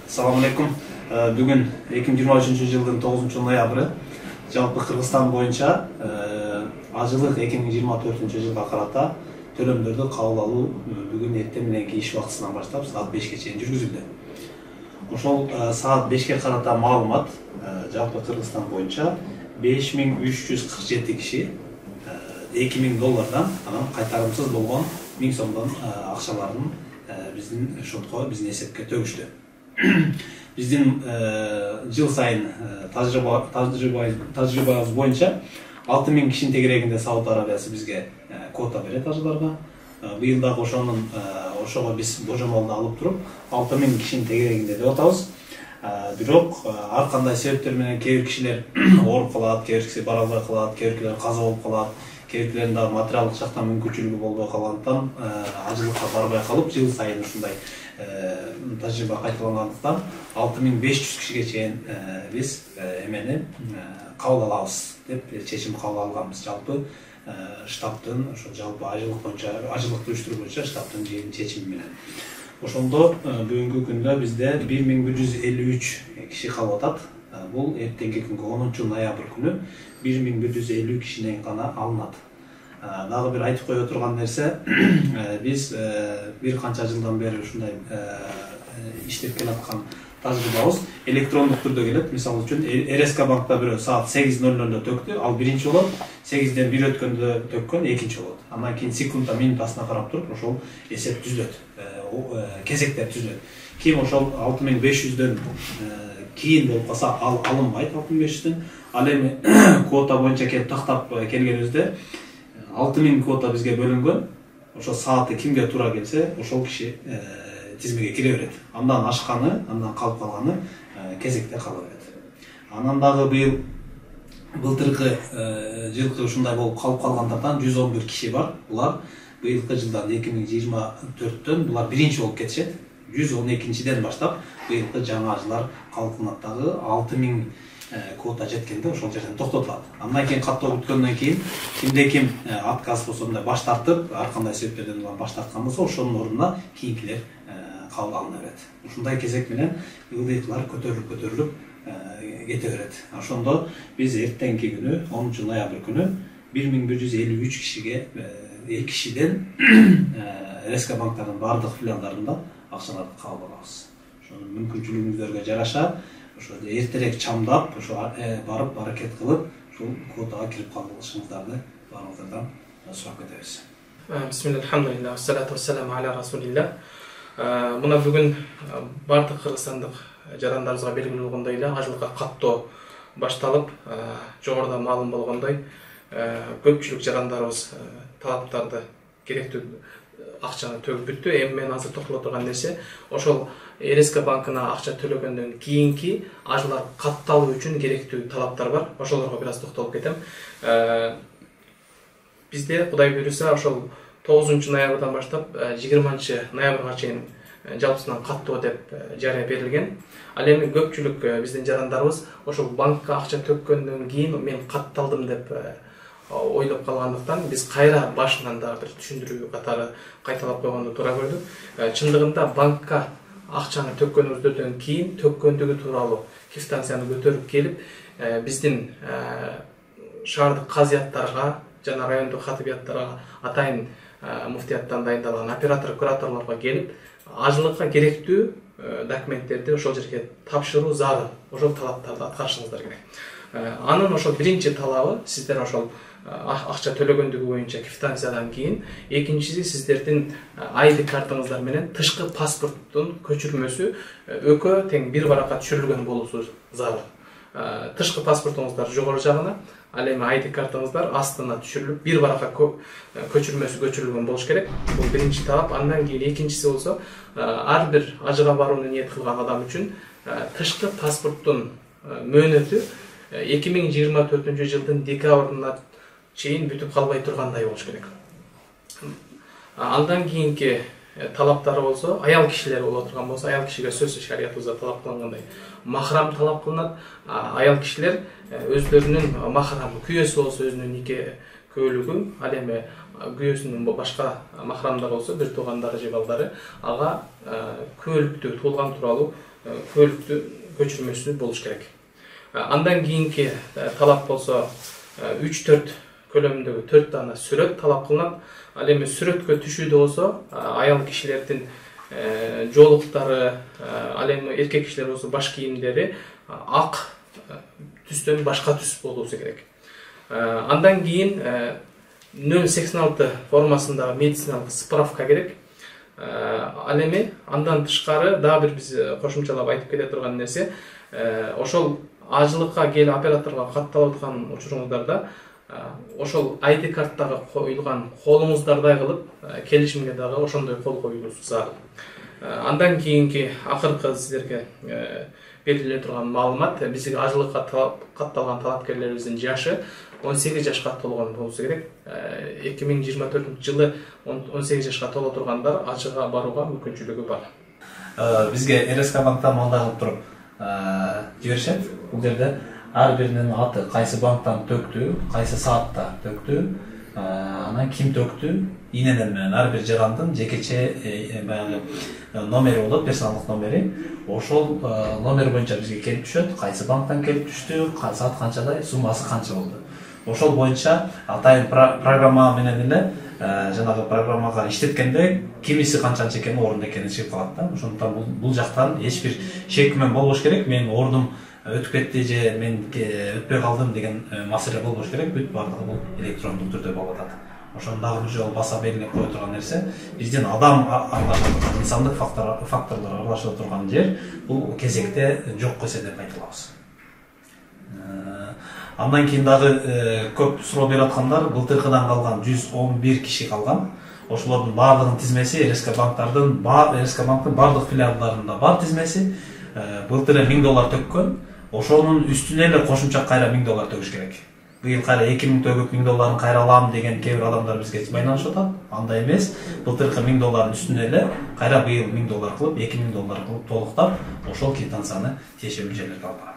Assalamu alaikum. Бүгін 2023 жылдың 9 ноябры жалпы Кыргызстан боюнча ажылык 2024 жылга карата төлөмдөрдү кабыл алуу бүгүн эртең мененки иш убактысынан баштап саат 5ке чейин жүргүзүлдү. Ошол саат 5ке карата маалымат жалпы Кыргызстан боюнча 5347 киши $2000 анан кайтарымсыз болгон 1000 сомдон акчаларын биздин шотко, биздин эсепке төгүштү. Биздин жыл сайын тажрыйбабыз боюнча 6000 кишинин тегерегинде Сауд Арабиясы бизге квота берет ажыларга. Быйыл дагы ошого биз божомолду алып туруп 6000 кишинин тегерегинде деп атабыз. Бирок ар кандай себептер менен кээ бир кишилер ооруп калат, кээ бир киши бара албай калат, кээ биркилер каза болуп калат, кээ биркилердин дагы материалдык жактан мүмкүнчүлүгү болбой калгандыктан ажылыкка барбай калып, жыл сайын ушундай тажрыйба кайталангандыктан 6500 кишиге чейин биз эмени кабыл алабыз деп чечим кабыл алганбыз. Жалпы штабтын ошо жалпы ажылык боюнча, ажылыкты уюштуруу боюнча штабтын чечими менен. Ошондо бүгүнкү күндө бизде 1153 киши кабыл атат. Бул эртеңки күнгө 10 ноябрь күнү 1150 кишинен гана алынат. Дагы бир айтып кое турган нерсе, биз бир канча жылдан бери ушундай иштеп келаткан тажрыйбабыз электрондук түрдө келет. Мисалы үчүн РСК банкта бирөө саат 8:00 төктү, ал биринчи болот, 8ден 1 өткөндө төккөн экинчи болот. Андан кийин секундда минутасына карап туруп ошол эсеп түзүлөт, кезектер түзүлөт. Ким ошол 6500дөн кийин болуп калса алынбайт 6500дөн. Ал эми квота боюнча келип тактап келгенибизде 6000 квота бизге бөлүнгөн. Ошо сааты кимге туура келсе, ошол киши тизмеге кире берет. Андан ашканы, андан калып калганы кезекте кала берет. Анан дагы былтыркы жылкы ушундай болуп калып калгандардан 111 киши бар. Булар быйылкы жылдан 2024дөн булар биринчи болуп кетишет. 112-ден баштап быйылкы жаңы ажылар калкынат дагы 6000 квота жеткенде ошол жерден токтотулат. Андан кийин каттоо бүткөндөн кийин кимде ким отказ болсо мындай баш тартып, ар кандай себептерден баш тарткан болсо, ошонун ордуна кийинкилер кабыл алына берет. Ушундай кезек менен ылдыйкылар көтөрүлүп кете берет. Ошондо биз эртеңки күнү 10 ноябрь күнү 1153 кишиге кишиден РСК банктардын бардык филиалдарында акчаларды кабыл алабыз. Ошонун мүмкүнчүлүгүңүздөргө жараша ошо эртерээк чамдап, ошо барып аракет кылып, ушул квотага кирип калышыңыздарды баарыңыздардан сурап кетебиз. Бисмилlah, алхамдулилlah, вассалату вассаламу аля расулилlah. Мына бүгүн бардык кыргызстандык жарандарыбызга белгилүү болгондой эле ажылыкка каттоо башталып, жогоруда маалым болгондой көпчүлүк жарандарыбыз талаптарды керектүү акчаны төгүп бүттү. Эми мен азыр токтоло турган нерсе ошол РСК банкына акча төлөгөндөн кийинки ажылар катталуу үчүн керектүү талаптар бар. Ошолорго бир аз токтолуп кетем. Бизде Кудай буйруса ошол 9 ноябрдан баштап 20 ноябрга чейин жалпысынан каттоо деп жарыя берилген. Ал эми көпчүлүк биздин жарандарыбыз ошол банкка акча төккөндөн кийин мен катталдым деп ойлоп калгандыктан биз кайра башынан да бир түшүндүрүү катары кайталап койгонду туура көрдүк. Чындыгында банкка акчаны төккөнүңүздөн кийин төккөндүгү тууралуу квитанцияны көтөрүп келип биздин шаардык казыяттарга жана райондук хатыбияттарга атайын муфтияттан дайындалган оператор кураторлорго келип ажылыкка керектүү документтерди ошол жерге тапшыруу зарыл. Ошол талаптарды аткарышыңыздар керек. Анын ошол биринчи талабы сиздер ошол акча төлөгөндүгү боюнча квитанциядан кийин, экинчиси сиздердин ID картаңыздар менен тышкы паспорттун көчүрмөсү экөө тең бир баракка түшүрүлгөн болуусу зарыл. Тышкы паспортуңуздар жогору жагына, ал эми ID картаңыздар астына түшүрүлүп бир баракка көчүрмөсү көчүрүлгөн болуш керек. Бул биринчи талап. Андан кийин экинчиси болсо, ар бир ажыга барууну ниет кылган адам үчүн тышкы паспорттун мөөнөтү 2024 жылдын декабрына чейин бүтүп калбай тургандай болуш керек. Андан кийинки талаптары болсо, аял кишилер боло турган болсо, аял кишиге сөзсүз шариятыбызда талап кылынгандай махрам талап кылынат. Аял кишилер өзлөрүнүн махрамы, күйөөсү болсо өзүнүн нике көөлүгү, ал эми күйөөсүнүн башка махрамдары болсо, бир туугандары же балдары ага күбөлүктү туулган тууралуу күбөлүктү көчүрмөсү болуш керек. Андан кийинки талап болсо 3-4 көлөмүндөгү 4 дана сүрөт талап кылынат. Ал эми сүрөткө түшүүдө болсо аял кишилердин жоолуктары, ал эми эркек кишилер болсо баш кийимдери ак түстөн башка түс болуусу керек. Андан кийин 086 формасындагы медициналык справка керек. Ал эми андан тышкары дагы бир биз кошумчалап айтып кете турган нерсе, ошол ажылыкка келип операторго катталып аткан учуруңуздарда ошол ID карттагы коюлган колуңуздардай кылып келишимге дагы ошондой кол коюлуусу зарыл. Андан кийинки акыркы силерге бериле турган маалымат, бизге ажылыкка катталган талапкерлерибиздин жашы 18 жашка толгон болсу керек. 2024-жылы 18 жашка толо тургандар ажыга барууга мүмкүнчүлүгү бар. Бизге РСК банктан мындай кылып туруп жиберишет. Бул жерде ар биринин аты, кайсы банктан төктү, кайсы саатта төктү, анан ким төктү, иненен менен ар бир жарандын жекече баягы номери болот, персоналдык номери. Ошол номер боюнча бизге келип түшөт, кайсы банктан келип түштү, саат канчадай, суммасы канча болду. Ошол боюнча атайын программа менен эле жанагы программага иштеткенде кимиси канчанча экени, орунда экени чыгып калат да. Ошондуктан бул жактан эч бир шек күмөн болбош керек. Менин ордум өтүп кетти же мен өтпөй калдым деген маселе болбош керек. Бүт баардыгы бул электрондук түрдө болуп атат. Ошону дагы бир жолу баса белгилеп кое турган нерсе, биздин адам аралашып, инсандык факторлор аралашып турган жер бул кезекте жок эсе деп айта алабыз. Андан кийин дагы көп суроо берип аткандар, былтыркыдан калган 111 киши калган. Ошолордун баардыгынын тизмеси РСК банктын баардык филиалдарында бар тизмеси. Былтыр $1000 төккөн. Ошонун үстүнө эле кошумча кайра $1000 төгүш керек. Быйыл кайра 2000 төгүп $1000 кайра алам деген кээ бир адамдар бизге байланышып атат. Андай эмес. Былтыркы $1000 үстүнө эле кайра быйыл $1000 кылып, $2000 кылып толуктап, ошол квитанцияны тиешелүү жерлерге алып барат.